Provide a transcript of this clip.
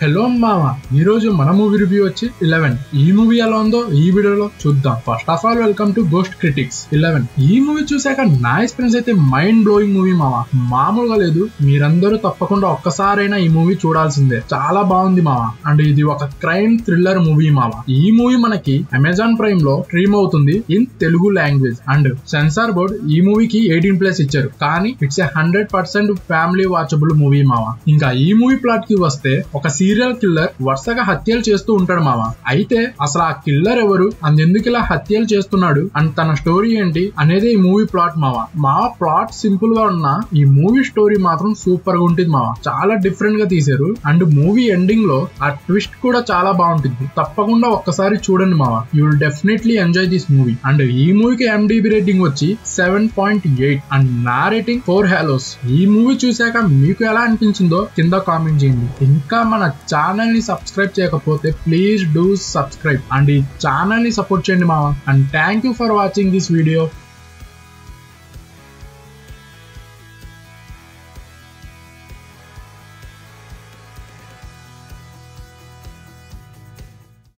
Hello మామ, ఈ రోజు మన మూవీ రివ్యూ వచ్చి 11. ఈ మూవీ ఎలా ఉందో ఈ వీడియోలో చూద్దాం. First of all welcome to ghost critics 11. ఈ మూవీ చూసాక నా ఎక్స్పీరియన్స్ అయితే మైండ్ బ్లోయింగ్ మూవీ మామ, మామూలుగా లేదు. మీరందరూ తప్పకుండా ఒక్కసారైనా ఈ మూవీ చూడాల్సిందే. చాలా బాగుంది మామ. అండ్ ఇది ఒక క్రైమ్ థ్రిల్లర్ మూవీ మామ. ఈ మూవీ మనకి అమెజాన్ ప్రైమ్ లో స్ట్రీమ్ అవుతుంది in Telugu language. And censor board ఈ మూవీకి 18+ ఇచ్చారు, కానీ ఇట్స్ 100% ఫ్యామిలీ వాచబుల్ మూవీ మామ. ఇంకా ఈ మూవీ ప్లాట్ కి వస్తే, ఒక సీరియల్ కిల్లర్ వరుసగా హత్యలు చేస్తూ ఉంటాడు మామ. అయితే అసలు ఆ కిల్లర్ ఎవరు, అందుకు ఇలా హత్యలు చేస్తున్నాడు, అండ్ తన స్టోరీ ఏంటి అనేది ఈ మూవీ ప్లాట్ మామ. మా ప్లాట్ సింపుల్ గా ఉన్న ఈ మూవీ స్టోరీ మాత్రం సూపర్ గా ఉంటుంది మామ. చాలా డిఫరెంట్ గా తీశారు. అండ్ మూవీ ఎండింగ్ లో ఆ ట్విస్ట్ కూడా చాలా బాగుంటుంది. తప్పకుండా ఒక్కసారి చూడండి మామ. You will definitely enjoy this movie. And ఈ మూవీకి MDB రేటింగ్ వచ్చి 7.8 అండ్ నా రేటింగ్ 4 halos. ఈ మూవీ చూసాక మీకు ఎలా అనిపించిందో కింద కామెంట్ చేయండి. ఇంకా మన ఛానల్ ని సబ్స్క్రైబ్ చేయకపోతే ప్లీజ్ డూ సబ్స్క్రైబ్ అండ్ ఈ ఛానల్ ని సపోర్ట్ చేయండి మామ. And thank you for watching this video.